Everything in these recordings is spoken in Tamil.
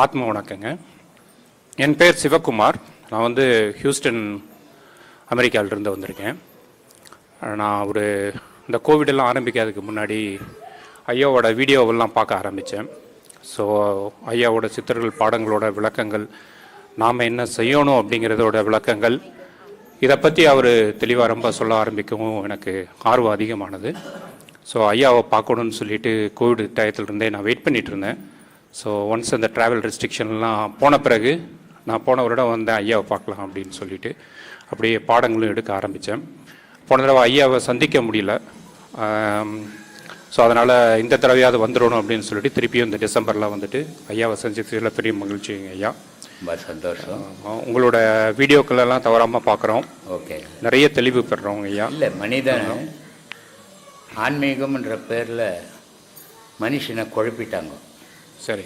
ஆத்ம வணக்கங்க. என் பேர் சிவகுமார். நான் வந்து ஹியூஸ்டன் அமெரிக்காவிலிருந்து வந்திருக்கேன். நான் இந்த கோவிடெல்லாம் ஆரம்பிக்காததுக்கு முன்னாடி ஐயாவோட வீடியோவெல்லாம் பார்க்க ஆரம்பித்தேன். ஸோ ஐயாவோட சித்தர்கள் பாடங்களோட விளக்கங்கள், நாம் என்ன செய்யணும் அப்படிங்கிறதோட விளக்கங்கள், இதை பற்றி அவர் தெளிவாக ரொம்ப சொல்ல ஆரம்பிக்கவும் எனக்கு ஆர்வம் அதிகமானது. ஸோ ஐயாவை பார்க்கணுன்னு சொல்லிட்டு கோவிட் டயத்துலேருந்தே நான் வெயிட் பண்ணிகிட்டு இருந்தேன். ஸோ ஒன்ஸ் அந்த ட்ராவல் ரெஸ்ட்ரிக்ஷன்லாம் போன பிறகு நான் போன வருடம் வந்தேன் ஐயாவை பார்க்கலாம் அப்படின்னு சொல்லிட்டு அப்படியே பாடங்களும் எடுக்க ஆரம்பித்தேன். போன தடவை ஐயாவை சந்திக்க முடியல. ஸோ அதனால் இந்த தடவையாவது வந்துடணும் அப்படின்னு சொல்லிட்டு திருப்பியும் இந்த டிசம்பரில் வந்துட்டு ஐயாவை சந்தித்ததில் பெரிய மகிழ்ச்சிங்க ஐயா. ரொம்ப சந்தோஷம். உங்களோட வீடியோக்களெல்லாம் தவறாமல் பார்க்குறோம். ஓகே, நிறைய தெளிவு பெறுறோம் ஐயா. இல்லை, மனிதன் ஆன்மீகம்ன்ற பேரில் மனுஷனை குழப்பிட்டாங்க. சரி,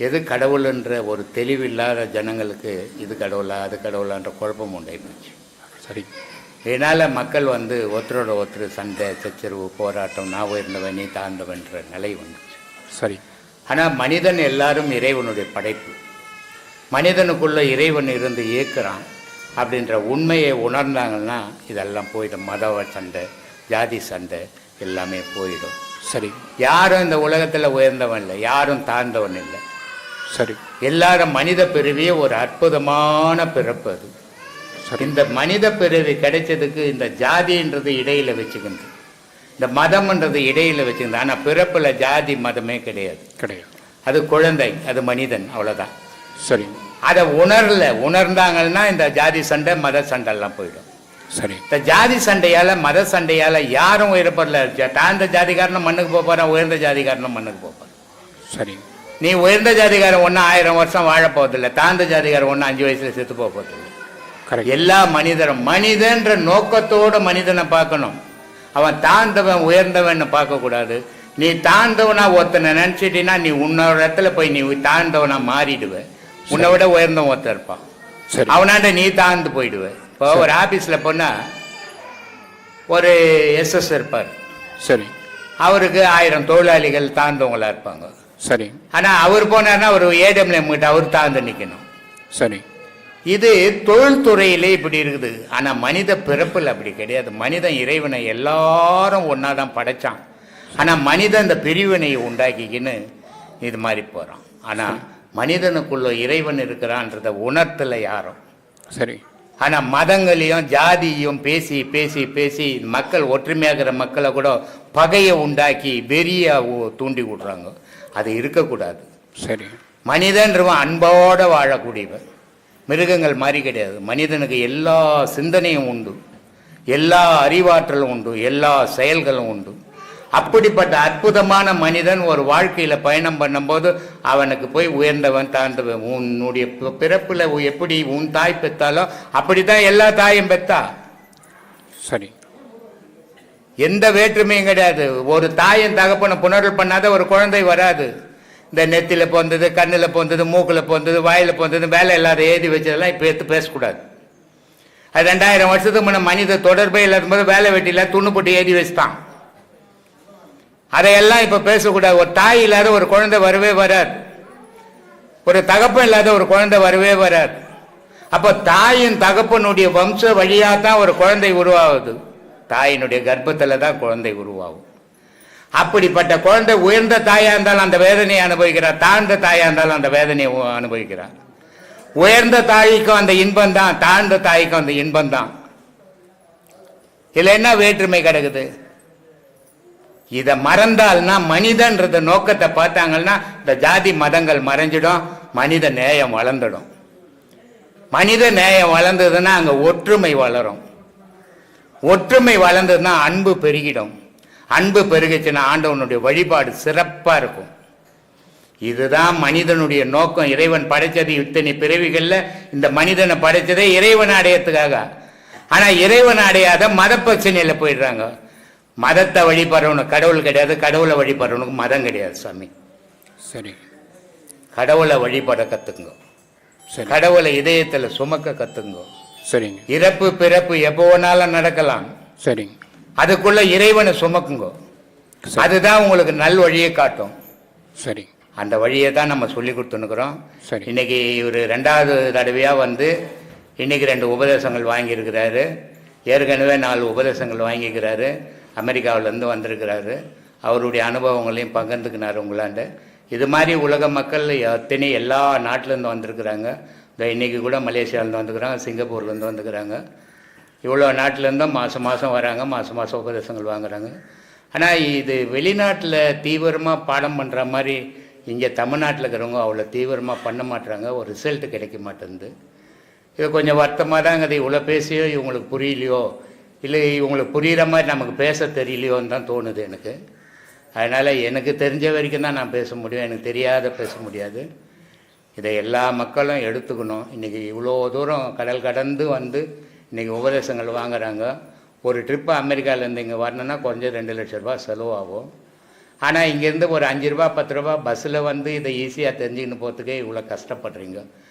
எது கடவுள்ன்ற ஒரு தெளிவில்லாத ஜனங்களுக்கு இது கடவுளா அது கடவுளான்ற குழப்பம் உண்டாகி போச்சு. சரி, இதனால் மக்கள் ஒருத்தரோட ஒருத்தர் சண்டை சச்சரவு போராட்டம், நான் உயர்ந்தவன் நீ தாழ்ந்தவன்ற நிலை வந்துச்சு. சரி. ஆனால் மனிதன் எல்லாரும் இறைவனுடைய படைப்பு. மனிதனுக்குள்ள இறைவன் இருந்து இயக்குறான் அப்படின்ற உண்மையை உணர்ந்தாங்கன்னா இதெல்லாம் போயிடும். மத சண்டை, ஜாதி சண்டை எல்லாமே போயிடும். சரி. யாரும் இந்த உலகத்தில் உயர்ந்தவன் இல்லை, யாரும் தாழ்ந்தவன் இல்லை. சரி. எல்லாரும் மனித பிறவியே ஒரு அற்புதமான பிறப்பு. அது இந்த மனித பிறவி கிடைச்சதுக்கு இந்த ஜாதின்றது இடையில வச்சுக்கிது, இந்த மதம்ன்றது இடையில வச்சுக்கிது. ஆனால் பிறப்புல ஜாதி மதமே கிடையாது. அது குழந்தை, அது மனிதன், அவ்வளோதான். சரி. அதை உணர்ந்தாங்கன்னா இந்த ஜாதி சண்டை மத சண்டைலாம் போயிடும். சரி. இந்த ஜாதி சண்டையால மத சண்டையால யாரும் உயரப்படல. தாழ்ந்த ஜாதிகாரனும் மண்ணுக்கு போப்பாரான், உயர்ந்த ஜாதிகாரனும் மண்ணுக்கு போப்பார். சரி. நீ உயர்ந்த ஜாதிகாரன் ஒன்றும் 1000 வருஷம் வாழ போவதில்லை, தாழ்ந்த ஜாதிகாரன் ஒன்றும் 5 வயசுல செத்து போவதில்லை. எல்லா மனிதரும் மனிதன்ற நோக்கத்தோடு மனிதனை பார்க்கணும். அவன் தாழ்ந்தவன் உயர்ந்தவன் பார்க்க கூடாது. நீ தாழ்ந்தவனா ஒருத்தனை நினைச்சிட்டீன்னா நீ உன்னோட இடத்துல போய் நீ தாழ்ந்தவனா மாறிடுவ. உன்னை விட உயர்ந்தவன் ஒருத்தர் இருப்பான், அவனாண்ட நீ தாழ்ந்து போயிடுவ. இப்போ ஒரு ஆபீஸ்ல போனா ஒரு எஸ்எஸ் இருப்பார். சரி. அவருக்கு 1000 தொழிலாளிகள் தாழ்ந்தவங்களா இருப்பாங்க. சரி. ஆனா அவர் போனார்னா ஒரு ஏடிஎம்ல கிட்ட அவர் தாழ்ந்து நிக்கணும். சரி. இது தொழில்துறையிலே இப்படி இருக்குது. ஆனா மனித பிறப்புல அப்படி கிடையாது. மனிதன் இறைவனை எல்லாரும் ஒன்னாதான் படைச்சான். ஆனா மனிதன் இந்த பிரிவினையை உண்டாக்கிக்கின்னு இது மாதிரி போறான். ஆனா மனிதனுக்குள்ள இறைவன் இருக்கிறான்றத உணர்த்தல யாரும். சரி. ஆனா மதங்களையும் ஜாதியையும் பேசி பேசி பேசி மக்கள் ஒற்றுமையாகிற மக்களை கூட பகையை உண்டாக்கி வெறிய தூண்டி விடுறாங்க. அது இருக்கக்கூடாது. சரி. மனிதன்றவன் அன்போட வாழக்கூடியவன், மிருகங்கள் மாதிரி கிடையாது. மனிதனுக்கு எல்லா சிந்தனையும் உண்டு, எல்லா அறிவாற்றலும் உண்டு, எல்லா செயல்களும் உண்டு. அப்படிப்பட்ட அற்புதமான மனிதன் ஒரு வாழ்க்கையில பயணம் பண்ணும்போது அவனுக்கு போய் உயர்ந்தவன் தாழ்ந்தவன், உன்னுடைய பிறப்புல எப்படி உன் தாய் பெற்றாலோ அப்படித்தான் எல்லா தாயும் பெற்றா. சரி. எந்த வேற்றுமையும் கிடையாது. ஒரு தாயின் தகப்பனை புணர்வு பண்ணாத ஒரு குழந்தை வராது. இந்த நெத்தில போந்தது, கண்ணுல போந்தது, மூக்குல போந்தது, வாயில போந்தது, வேலை இல்லாத எழுதி வச்சதெல்லாம் இப்ப எடுத்து பேசக்கூடாது. அது 2000 வருஷத்துக்கு முன்ன மனித தொடர்பே இல்லாத போது வேலை வெட்டியில துண்ணு போட்டு எழுதி வச்சுட்டான். அதையெல்லாம் இப்ப பேசக்கூடாது. ஒரு தாய் இல்லாத ஒரு குழந்தை வரவே வராது, ஒரு தகப்பன் இல்லாத ஒரு குழந்தை வரவே வராது. அப்ப தாயின் தகப்பனுடைய வம்ச வழியா தான் ஒரு குழந்தை உருவாகுது. தாயினுடைய கர்ப்பத்துல தான் குழந்தை உருவாகும். அப்படிப்பட்ட குழந்தை உயர்ந்த தாயா இருந்தாலும் அந்த வேதனையை அனுபவிக்கிறார், தாழ்ந்த தாயா இருந்தாலும் அந்த வேதனையை அனுபவிக்கிறார். உயர்ந்த தாய்க்கும் அந்த இன்பம் தான், தாழ்ந்த தாய்க்கும் அந்த இன்பம் தான். இதுல என்ன வேற்றுமை கிடக்குது? இதை மறந்தால்னா மனிதன்றத நோக்கத்தை பார்த்தாங்கன்னா இந்த ஜாதி மதங்கள் மறைஞ்சிடும், மனித நேயம் வளர்ந்துடும். மனித நேயம் வளர்ந்ததுன்னா அங்க ஒற்றுமை வளரும். ஒற்றுமை வளர்ந்ததுன்னா அன்பு பெருகிடும். அன்பு பெருகிச்சுன்னா ஆண்டவனுடைய வழிபாடு சிறப்பா இருக்கும். இதுதான் மனிதனுடைய நோக்கம். இறைவன் படைச்சது இத்தனை பிறவிகள்ல இந்த மனிதனை படைச்சதே இறைவன் அடையத்துக்காக. ஆனா இறைவன் அடையாத மத பிரச்சனையில போயிடுறாங்க. மதத்தை வழிபடுறவனுக்கு கடவுள் கிடையாது, கடவுளை வழிபடுறவனுக்கு மதம் கிடையாது சாமி. சரி. கடவுளை வழிபட கத்துங்க, கடவுளை இதயத்துல சுமக்க கத்துங்க. சரிங்க. இறப்பு பிறப்பு எப்போ வேணாலும் நடக்கலாம். சரிங்க. அதுக்குள்ள இறைவனை சுமக்குங்க. அதுதான் உங்களுக்கு நல் வழியை காட்டும். சரி. அந்த வழியை தான் நம்ம சொல்லி கொடுத்துன்னுக்குறோம். சரி. இன்றைக்கி இவர் 2வது தடவையாக வந்து இன்றைக்கி 2 உபதேசங்கள் வாங்கியிருக்கிறாரு. ஏற்கனவே 4 உபதேசங்கள் வாங்கிக்கிறாரு. அமெரிக்காவிலேருந்து வந்திருக்கிறாரு. அவருடைய அனுபவங்களையும் பகிர்ந்துக்கினார் உங்களாண்ட. இது மாதிரி உலக மக்கள் அத்தனை எல்லா நாட்டிலேருந்து வந்திருக்கிறாங்க. இந்த இன்றைக்கி கூட மலேசியாவிலேருந்து வந்துக்கிறாங்க, சிங்கப்பூர்லேருந்து வந்துக்கிறாங்க. இவ்வளோ நாட்டிலேருந்தும் மாதம் மாதம் வராங்க, மாதம் மாதம் உபதேசங்கள் வாங்குறாங்க. ஆனால் இது வெளிநாட்டில் தீவிரமாக பாடம் பண்ணுற மாதிரி இங்கே தமிழ்நாட்டில் இருக்கிறவங்க அவ்வளோ தீவிரமாக பண்ண மாட்டுறாங்க. ஒரு ரிசல்ட்டு கிடைக்க மாட்டேங்குது. இது கொஞ்சம் வருத்தமாக தாங்க. அது இவ்வளோ பேசியோ இவங்களுக்கு புரியலையோ, இல்லை இவங்களுக்கு புரிகிற மாதிரி நமக்கு பேச தெரியலையோன்னு தான் தோணுது எனக்கு. அதனால் எனக்கு தெரிஞ்ச வரைக்கும் தான் நான் பேச முடியும், எனக்கு தெரியாத பேச முடியாது. இதை எல்லா மக்களும் எடுத்துக்கணும். இன்றைக்கி இவ்வளோ தூரம் கடல் கடந்து வந்து இன்றைக்கி உபதேசங்கள் வாங்குறாங்க. ஒரு ட்ரிப்பு அமெரிக்காவிலேருந்து இங்கே வரணுன்னா குறைஞ்சது 2 லட்ச ரூபா செலவாகும். ஆனால் இங்கேருந்து ஒரு 5 ரூபா 10 ரூபா பஸ்ஸில் வந்து இதை ஈஸியாக தெரிஞ்சுக்கின்னு போகிறதுக்கே இவ்வளோ கஷ்டப்படுறீங்க.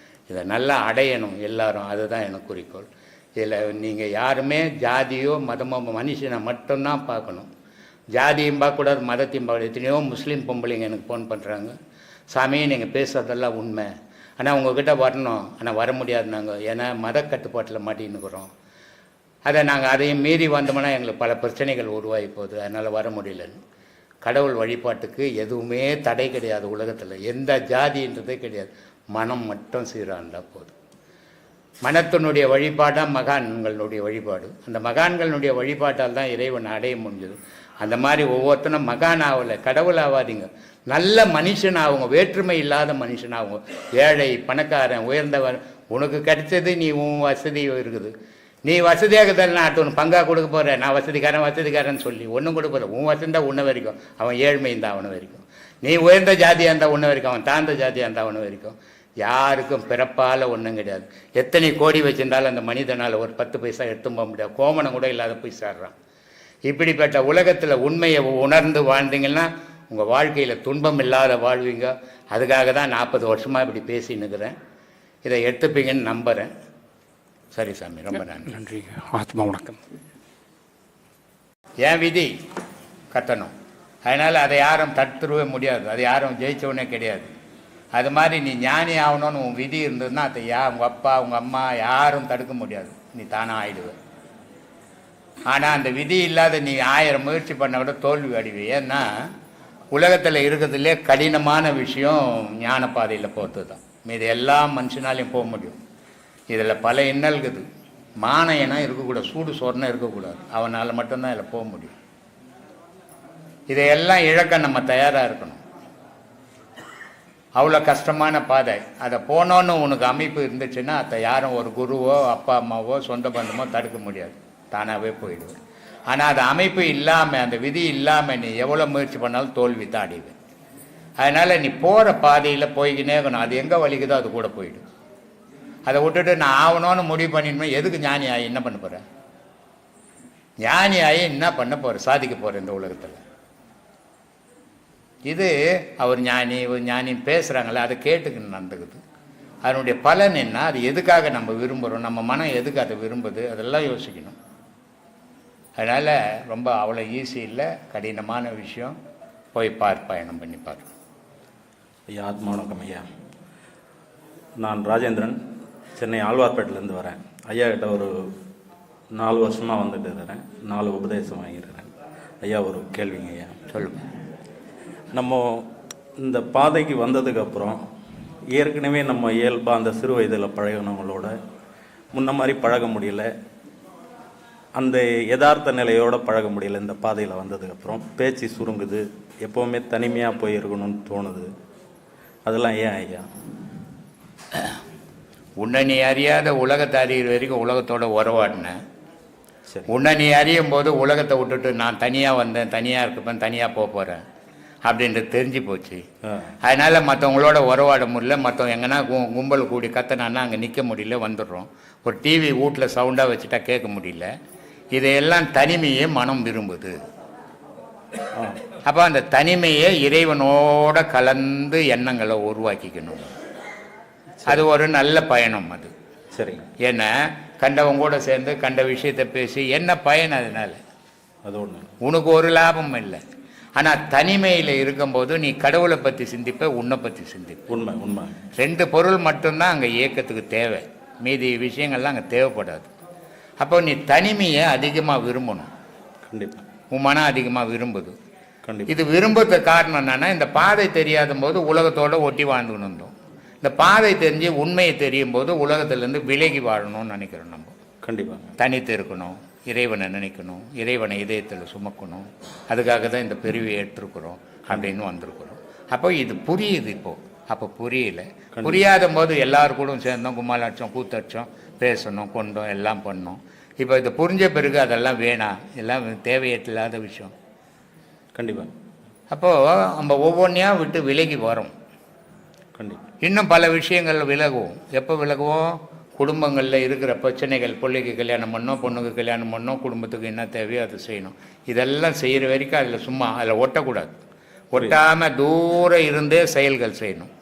இதை நல்லா அடையணும் எல்லாரும். அதுதான் எனக்கு குறிக்கோள். இதில் நீங்கள் யாருமே ஜாதியோ மதமோ மனுஷனை மட்டும்தான் பார்க்கணும். ஜாதியும் பார்க்கக்கூடாது, மதத்தையும் பார்க்கக்கூடாது. எத்தனையோ முஸ்லீம் பொம்பளைங்க எனக்கு ஃபோன் பண்ணுறாங்க, சாமி நீங்கள் பேசுகிறதெல்லாம் உண்மை, ஆனால் உங்கள்கிட்ட வரணும், ஆனால் வர முடியாது நாங்கள், ஏன்னா மத கட்டுப்பாட்டில் மாட்டின்னுக்குறோம். அதை நாங்கள் அதையும் மீறி வந்தோம்னா எங்களுக்கு பல பிரச்சனைகள் உருவாகி போகுது, அதனால் வர முடியலன்னு. கடவுள் வழிபாட்டுக்கு எதுவுமே தடை கிடையாது உலகத்தில். எந்த ஜாதின்றதே கிடையாது. மனம் மட்டும் சீராக இருந்தால் போதும். மனத்தினுடைய வழிபாடாக மகான்களுடைய வழிபாடு. அந்த மகான்களுடைய வழிபாட்டால் தான் இறைவன் அடைய முடிஞ்சது. அந்த மாதிரி ஒவ்வொருத்தனும் மகான் ஆகலை, கடவுள் ஆகாதீங்க, நல்ல மனுஷன் ஆகுங்க, வேற்றுமை இல்லாத மனுஷன் ஆகுங்க. ஏழை பணக்காரன் உயர்ந்தவன், உனக்கு கிடைச்சது நீ உன் வசதி இருக்குது, நீ வசதியாக தானே நான் ஒன்று பங்காக கொடுக்க போகிற, நான் வசதிக்காரன் சொல்லி ஒன்றும் கொடுக்க போகிற. உன் வசதி தான் உன்ன வரைக்கும், அவன் ஏழ்மை இருந்தால் அவனை வரைக்கும். நீ உயர்ந்த ஜாதியாக இருந்தால் உன்ன வரைக்கும், அவன் தாழ்ந்த ஜாதியாக இருந்தால் அவனை வரைக்கும். யாருக்கும் பிறப்பால் ஒன்றும் கிடையாது. எத்தனை கோடி வச்சிருந்தாலும் அந்த மனிதனால் ஒரு 10 பைசா எடுத்து போக முடியாது. கோமணம் கூட இல்லாத போய் சேர்றான். இப்படிப்பட்ட உலகத்தில் உண்மையை உணர்ந்து வாழ்ந்தீங்கன்னா உங்கள் வாழ்க்கையில் துன்பம் இல்லாத வாழ்வீங்க. அதுக்காக தான் 40 வருஷமாக இப்படி பேசின்னுக்கிறேன். இதை எடுத்துப்பீங்கன்னு நம்புகிறேன். சரி சாமி, ரொம்ப நன்றி. நன்றி. ஆத்மா வணக்கம். என் விதி கட்டணும், அதனால் அதை யாரும் தடுத்துருவே முடியாது. அதை யாரும் ஜெயிச்சவனே கிடையாது. அது மாதிரி நீ ஞானி ஆகணும்னு உன் விதி இருந்ததுன்னா அதை உங்கள் அப்பா உங்கள் அம்மா யாரும் தடுக்க முடியாது. நீ தானாக ஆயிடுவ. ஆனால் அந்த விதி இல்லாத நீ 1000 முயற்சி பண்ண விட தோல்வி அடைவு. ஏன்னா உலகத்தில் இருக்கிறதுலே கடினமான விஷயம் ஞான பாதையில் போகிறது தான். மீது எல்லா மனுஷனாலையும் போக முடியும். இதில் பல இன்னல்குது. மானையனா இருக்கக்கூடாது, சூடு சோறுனா இருக்கக்கூடாது. அவனால் மட்டும்தான் இதில் போக முடியும். இதையெல்லாம் இழக்க நம்ம தயாராக இருக்கணும். அவ்வளோ கஷ்டமான பாதை. அதை போனோன்னு உனக்கு அமைப்பு இருந்துச்சுன்னா அதை யாரும் ஒரு குருவோ அப்பா அம்மாவோ சொந்த பந்தமோ தடுக்க முடியாது, தானாகவே போயிடுவேன். ஆனால் அது அமைப்பு இல்லாமல், அந்த விதி இல்லாமல் நீ எவ்வளோ முயற்சி பண்ணாலும் தோல்வி தான் அடைவேன். அதனால் நீ போகிற பாதையில் போய்கினே இருக்கணும். அது எங்கே வலிக்குதோ அது கூட போயிடும். அதை விட்டுட்டு நான் ஆகணும்னு முடிவு பண்ணிடணும். எதுக்கு ஞானி ஆகி என்ன பண்ண போகிறேன்? ஞானி ஆகி என்ன பண்ண போகிறேன்? சாதிக்க போகிறேன் இந்த உலகத்தில். இது அவர் ஞானி ஒரு ஞானின்னு பேசுகிறாங்களே, அதை கேட்டுக்கின்னு நடந்துக்குது. அதனுடைய பலன் என்ன? அது எதுக்காக நம்ம விரும்புகிறோம்? நம்ம மனம் எதுக்கு அதை விரும்புது? அதெல்லாம் யோசிக்கணும். அதனால் ரொம்ப அவ்வளோ ஈஸி இல்லை, கடினமான விஷயம். போய் பயணம் பண்ணி பாரு. ஐயா, ஆத்மா வணக்கம் ஐயா. நான் ராஜேந்திரன், சென்னை ஆழ்வார்பேட்டிலேருந்து வரேன். ஐயா கிட்ட ஒரு 4 வருஷமாக வந்துட்டு இருக்கிறேன். 4 உபதேசம் வாங்கியிருக்கிறேன். ஐயா, ஒரு கேள்விங்க ஐயா. சொல்லுங்கள். நம்ம இந்த பாதைக்கு வந்ததுக்கப்புறம் ஏற்கனவே நம்ம இயல்பாக அந்த சிறு வயதில் பழகினவங்களோட முன்ன மாதிரி பழக முடியல, அந்த யதார்த்த நிலையோடு பழக முடியல. இந்த பாதையில் வந்ததுக்கப்புறம் பேச்சு சுருங்குது, எப்போவுமே தனிமையாக போய் இருக்கணும்னு தோணுது. அதெல்லாம் ஏன் ஐயா? உன்னை நீ அறியாத உலகத்தை அறிகிற வரைக்கும் உலகத்தோட உறவாடினேன். சரி. உன்னை நீ அறியும் போது உலகத்தை விட்டுட்டு நான் தனியாக வந்தேன், தனியாக இருக்கப்பேன், தனியாக போக போகிறேன் அப்படின்றது தெரிஞ்சு போச்சு. அதனால் மற்றவங்களோட உறவாட முடியல. மற்றவங்க எங்கன்னா கும்பல் கூடி கத்தனான்னா அங்கே நிற்க முடியல, வந்துடுறோம். ஒரு டிவி வீட்டில் சவுண்டாக வச்சுட்டா கேட்க முடியல. இதையெல்லாம் தனிமையே மனம் விரும்புது. அப்போ அந்த தனிமையை இறைவனோட கலந்து எண்ணங்களை உருவாக்கிக்கணும். அது ஒரு நல்ல பயணம். அது சரி. ஏன்னா கண்டவங்க கூட சேர்ந்து கண்ட விஷயத்தை பேசி என்ன பயன்? அதனால் அது ஒன்று. உனக்கு ஒரு லாபம் இல்லை. ஆனால் தனிமையில் இருக்கும்போது நீ கடவுளை பற்றி சிந்திப்ப, உன்னை பற்றி சிந்திப்ப. உண்மை உண்மை. 2 பொருள் மட்டும்தான் அங்கே இயக்கத்துக்கு தேவை, மீதி விஷயங்கள்லாம் அங்கே தேவைப்படாது. அப்போ நீ தனிமையை அதிகமாக விரும்பணும். கண்டிப்பாக. உன் மனம் அதிகமாக விரும்புது. கண்டிப்பாக. இது விரும்புறதுக்கு காரணம் என்னன்னா, இந்த பாதை தெரியாத போது உலகத்தோடு ஒட்டி வாழ்ந்துன்னு இருந்தோம். இந்த பாதை தெரிஞ்சு உண்மையை தெரியும் போது உலகத்திலேருந்து விலகி வாழணும்னு நினைக்கிறோம். நம்ம கண்டிப்பாக தனித்து இருக்கணும், இறைவனை நினைக்கணும், இறைவனை இதயத்தில் சுமக்கணும். அதுக்காக தான் இந்த பிரிவை ஏற்றுக்கிறோம் அப்படின்னு வந்திருக்கிறோம். அப்போ இது புரியுது இப்போது. அப்போ புரியல. புரியாத போது எல்லாரும் கூட சேர்ந்தோம், கும்மாலடிச்சோம், கூத்தடிச்சோம், பேசணும், கொண்டோம், எல்லாம் பண்ணோம். இப்போ இது புரிஞ்ச பிறகு அதெல்லாம் வேணாம், எல்லாம் தேவையில்லாத விஷயம். கண்டிப்பாக. அப்போது நம்ம ஒவ்வொன்றையாக விட்டு விலகி வரோம். கண்டிப்பாக. இன்னும் பல விஷயங்கள் விலகுவோம். எப்போ விலகுவோம்? குடும்பங்களில் இருக்கிற பிரச்சனைகள், பிள்ளைக்கு கல்யாணம் பண்ணோம், பொண்ணுக்கு கல்யாணம் பண்ணோம், குடும்பத்துக்கு என்ன தேவையோ அதை செய்யணும். இதெல்லாம் செய்கிற வரைக்கும் அதில் சும்மா அதில் ஒட்டக்கூடாது. ஒட்டாமல் தூரம் இருந்தே செயல்கள் செய்யணும்.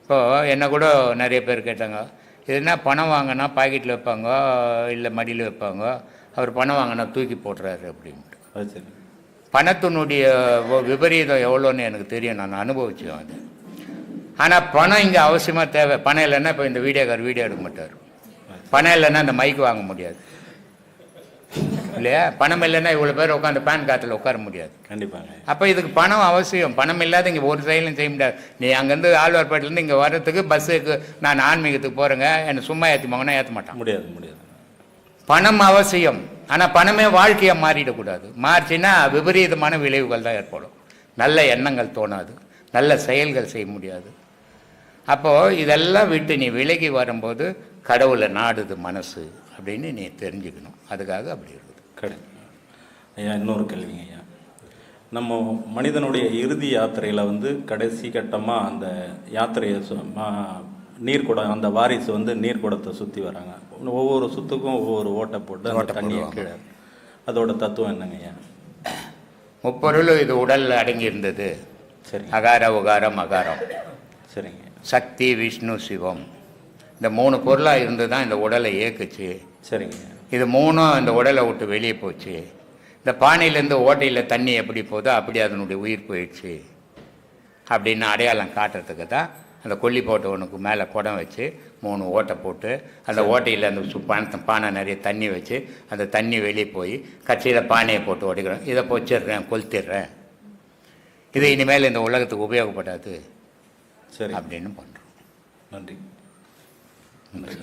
இப்போது என்னை கூட நிறைய பேர் கேட்டாங்க, இதுனா பணம் வாங்கினா பாக்கெட்டில் வைப்பாங்க, இல்லை மடியில் வைப்பாங்க, அவர் பணம் வாங்கினா தூக்கி போடுறாரு அப்படின்ட்டு. அது சரி. பணத்தினுடைய விபரீதம் எவ்வளோன்னு எனக்கு தெரியும், நான் அனுபவிச்சேன் அது. ஆனால் பணம் இங்கே அவசியமாக தேவை. பணம் இல்லைன்னா இப்போ இந்த வீடியோக்கார் வீடியோ எடுக்க மாட்டார். பணம் இல்லைன்னா இந்த மைக்கு வாங்க முடியாது இல்லையா? பணம் இல்லைன்னா இவ்வளோ பேர் உட்காந்து பேன் கார்டில் உட்கார முடியாது. கண்டிப்பாங்க. அப்போ இதுக்கு பணம் அவசியம். பணம் இல்லாத இங்கே ஒரு செயலும் செய்ய முடியாது. நீ அங்கேருந்து ஆழ்வார்பேட்டிலேருந்து இங்கே வர்றதுக்கு பஸ்ஸுக்கு நான் ஆன்மீகத்துக்கு போகிறேங்க, என்னை சும்மா ஏற்றுமாங்கன்னா ஏற்ற மாட்டான். முடியாது முடியாது. பணம் அவசியம். ஆனால் பணமே வாழ்க்கையாக மாறிடக்கூடாது. மாறிச்சின்னா விபரீதமான விளைவுகள் தான் ஏற்படும். நல்ல எண்ணங்கள் தோணாது, நல்ல செயல்கள் செய்ய முடியாது. அப்போது இதெல்லாம் விட்டு நீ விலகி வரும்போது கடவுளை நாடுது மனசு அப்படின்னு நீ தெரிஞ்சுக்கணும். அதுக்காக அப்படி இருக்குது. கரெக்ட். ஐயா, இன்னொரு கேள்விங்க ஐயா. நம்ம மனிதனுடைய இறுதி யாத்திரையில் வந்து கடைசி கட்டமாக அந்த யாத்திரையை நீர்க்குடம், அந்த வாரிசு வந்து நீர்க்குடத்தை சுற்றி வராங்க. ஒவ்வொரு சுத்துக்கும் ஒவ்வொரு ஓட்டை போட்டு அந்த தண்ணியை கீழே. அதோட தத்துவம் என்னங்க ஐயா? முப்பொருள் இது உடலில் அடங்கி இருந்தது. சரி. அகார உகாரம் அகாரம். சரிங்க. சக்தி, விஷ்ணு, சிவம், இந்த 3 பொருளாக இருந்து தான் இந்த உடலை இயக்குச்சு. சரிங்க. இது 3ம் இந்த உடலை விட்டு வெளியே போச்சு. இந்த பானையிலேருந்து ஓட்டையில் தண்ணி எப்படி போதோ அப்படி அதனுடைய உயிர் போயிடுச்சு அப்படின்னு அடையாளம் காட்டுறதுக்கு தான் அந்த கொல்லி போட்டவனுக்கு மேலே குடம் வச்சு 3 ஓட்டை போட்டு அந்த ஓட்டையில் அந்த பானை நிறைய தண்ணி வச்சு அந்த தண்ணி வெளியே போய் கட்சியில் பானையை போட்டு ஓடிக்கிறோம். இதை பொச்சிடுறேன், கொளுத்திடுறேன், இது இனிமேல் இந்த உலகத்துக்கு உபயோகப்படாது சரி அப்படின்னு பண்ணுறோம். நன்றி. நன்றி.